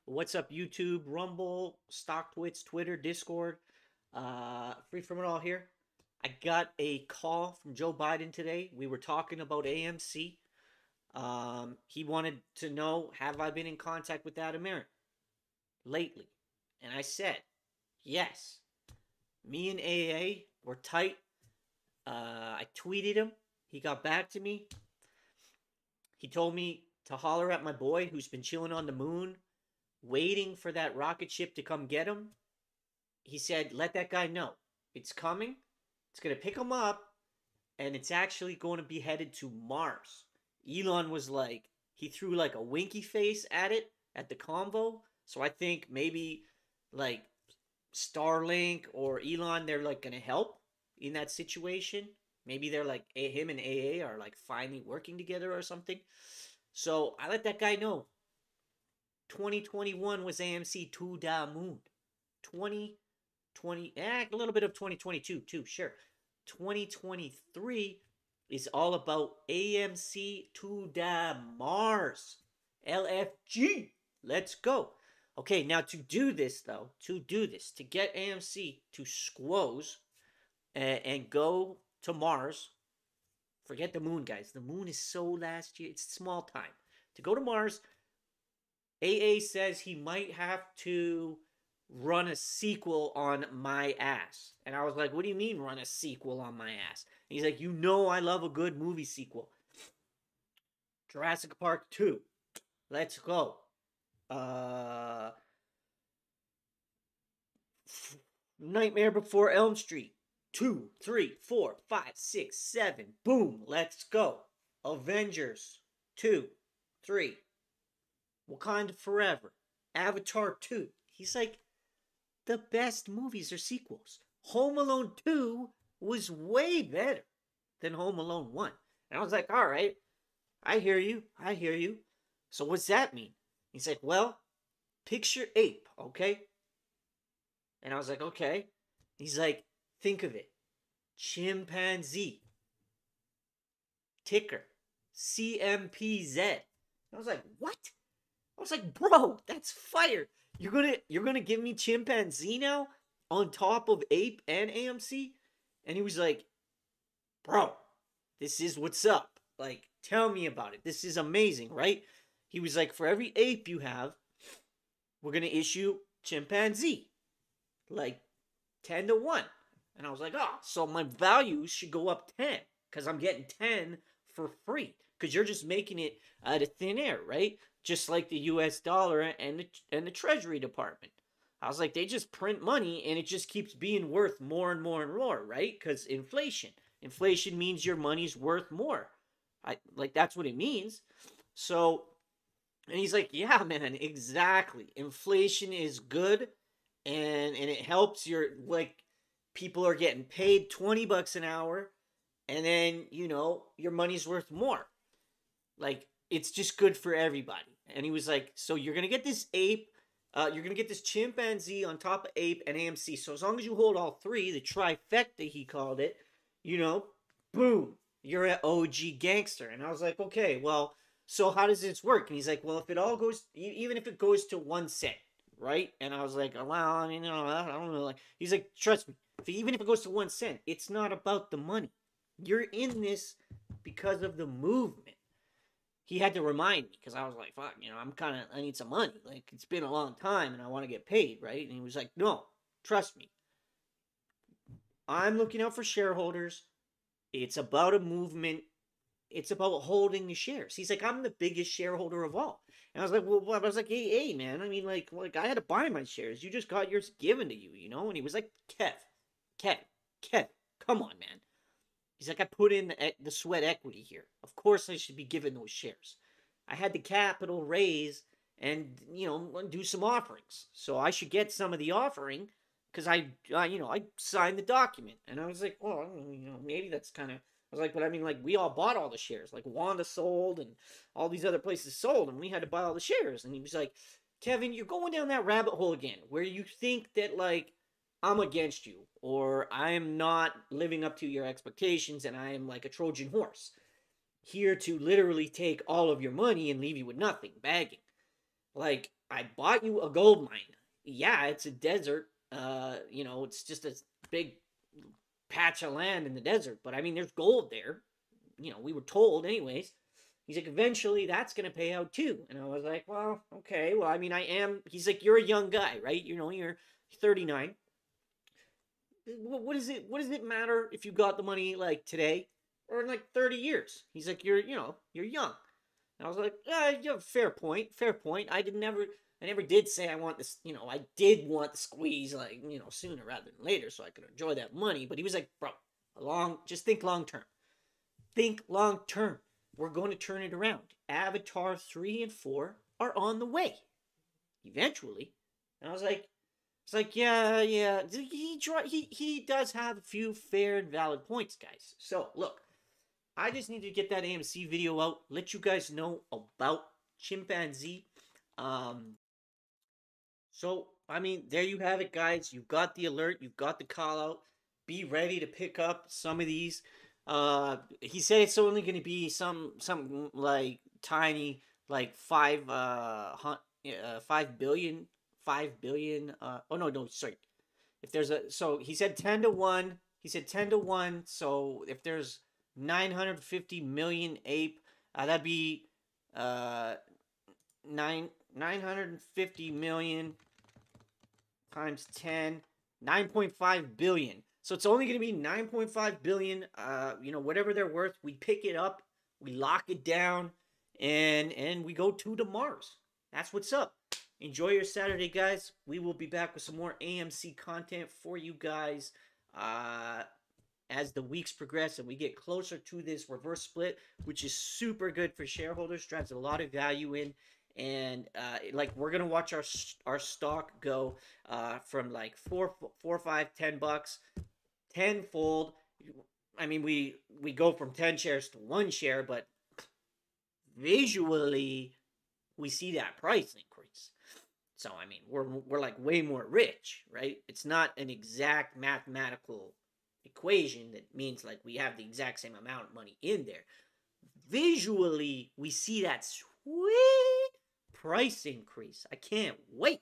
What's up, YouTube, Rumble, StockTwits, Twitter, Discord? Free from it all here. I got a call from Joe Biden today. We were talking about AMC. He wanted to know, have I been in contact with that American lately? And I said, yes. Me and AA were tight. I tweeted him. He got back to me. He told me to holler at my boy who's been chilling on the moon, waiting for that rocket ship to come get him. He said, let that guy know. It's coming. It's going to pick him up. And it's actually going to be headed to Mars. Elon was like, he threw like a winky face at it, at the convo. So I think maybe like Starlink or Elon, they're like going to help in that situation. Maybe they're like, him and AA are like finally working together or something. So I let that guy know. 2021 was AMC to the moon. 2020, a little bit of 2022 too, sure. 2023 is all about AMC to the Mars. LFG. Let's go. Okay, now to do this, though, to get AMC to squoze and go to Mars, forget the moon, guys. The moon is so last year. It's small time. To go to Mars, AA says he might have to run a sequel on my ass. And I was like, what do you mean run a sequel on my ass? And he's like, you know I love a good movie sequel. Jurassic Park 2. Let's go. Nightmare Before Elm Street. 2, 3, 4, 5, 6, 7. Boom. Let's go. Avengers 2, 3. Wakanda Forever. Avatar 2. He's like, the best movies are sequels. Home Alone 2 was way better than Home Alone 1. And I was like, all right, I hear you. So what's that mean? He's like, well, picture ape, okay? And I was like, okay. He's like, think of it. Chimpanzee. Ticker. Cmpz. I was like, what? I was like, bro, that's fire. You're gonna give me chimpanzee now on top of ape and AMC? And he was like, bro, this is what's up. Like, tell me about it. This is amazing, right? He was like, for every ape you have, we're gonna issue chimpanzee. Like 10 to 1. And I was like, oh, so my values should go up 10. Because I'm getting 10 for free. Because you're just making it out of thin air, right? Just like the US dollar and the Treasury Department. I was like, they just print money and it just keeps being worth more and more and more, right? Because inflation. Inflation means your money's worth more. That's what it means. So, and he's like, yeah, man, exactly. Inflation is good and it helps your, like, people are getting paid $20 an hour and then, you know, your money's worth more. Like, it's just good for everybody. And he was like, so you're going to get this ape, you're going to get this chimpanzee on top of ape and AMC. So as long as you hold all three, the trifecta, he called it, you know, boom, you're an OG gangster. And I was like, okay, well, so how does this work? And he's like, well, if it all goes, even if it goes to 1 cent, right? And I was like, well, I mean, I don't know. Like, he's like, trust me, even if it goes to 1 cent, it's not about the money. You're in this because of the movement. He had to remind me because I was like, fuck, you know, I need some money. Like, it's been a long time and I want to get paid, right? And he was like, no, trust me. I'm looking out for shareholders. It's about a movement. It's about holding the shares. He's like, I'm the biggest shareholder of all. And I was like, well, I was like, hey, man, I mean, like I had to buy my shares. You just got yours given to you, you know? And he was like, Kev, come on, man. He's like, I put in the sweat equity here. Of course I should be given those shares. I had the capital raise and, you know, do some offerings. So I should get some of the offering because I signed the document. And I was like, well, you know, maybe that's kind of, I was like, but I mean, like, we all bought all the shares. Like, Wanda sold and all these other places sold and we had to buy all the shares. And he was like, Kevin, you're going down that rabbit hole again where you think that, like, I'm against you, or I am not living up to your expectations, and I am like a Trojan horse, here to literally take all of your money and leave you with nothing, begging. Like, I bought you a gold mine. Yeah, it's a desert. It's just a big patch of land in the desert. But I mean, there's gold there. We were told anyways. He's like, eventually that's going to pay out too. And I was like, well, okay. Well, I mean, I am. He's like, you're a young guy, right? You're 39. What does it matter if you got the money like today or in like 30 years? He's like, you're young. And I was like, yeah, fair point. I never did say I want this, I did want the squeeze like, sooner rather than later so I could enjoy that money. But he was like, bro, just think long term. Think long term. We're going to turn it around. Avatar 3 and 4 are on the way. Eventually. And I was like, it's like, yeah. He does have a few fair and valid points, guys. So, look. I just need to get that AMC video out. Let you guys know about Cmpz. So, I mean, there you have it, guys. You've got the alert. You've got the call out. Be ready to pick up some of these. He said it's only going to be some like tiny, like 5 billion. Oh no, sorry. If there's so he said 10 to 1. He said 10 to 1. So if there's 950 million ape, that'd be 950 million times 10, 9.5 billion. So it's only going to be 9.5 billion. Whatever they're worth, we pick it up, we lock it down, and we go to Mars. That's what's up. Enjoy your Saturday, guys. We will be back with some more AMC content for you guys as the weeks progress and we get closer to this reverse split, which is super good for shareholders, drives a lot of value in. And we're gonna watch our stock go from like $4, $5, $10, tenfold. I mean, we go from 10 shares to 1 share, but visually we see that price increase. So I mean, we're like way more rich, right? It's not an exact mathematical equation that means like we have the exact same amount of money in there. Visually, we see that sweet price increase. I can't wait.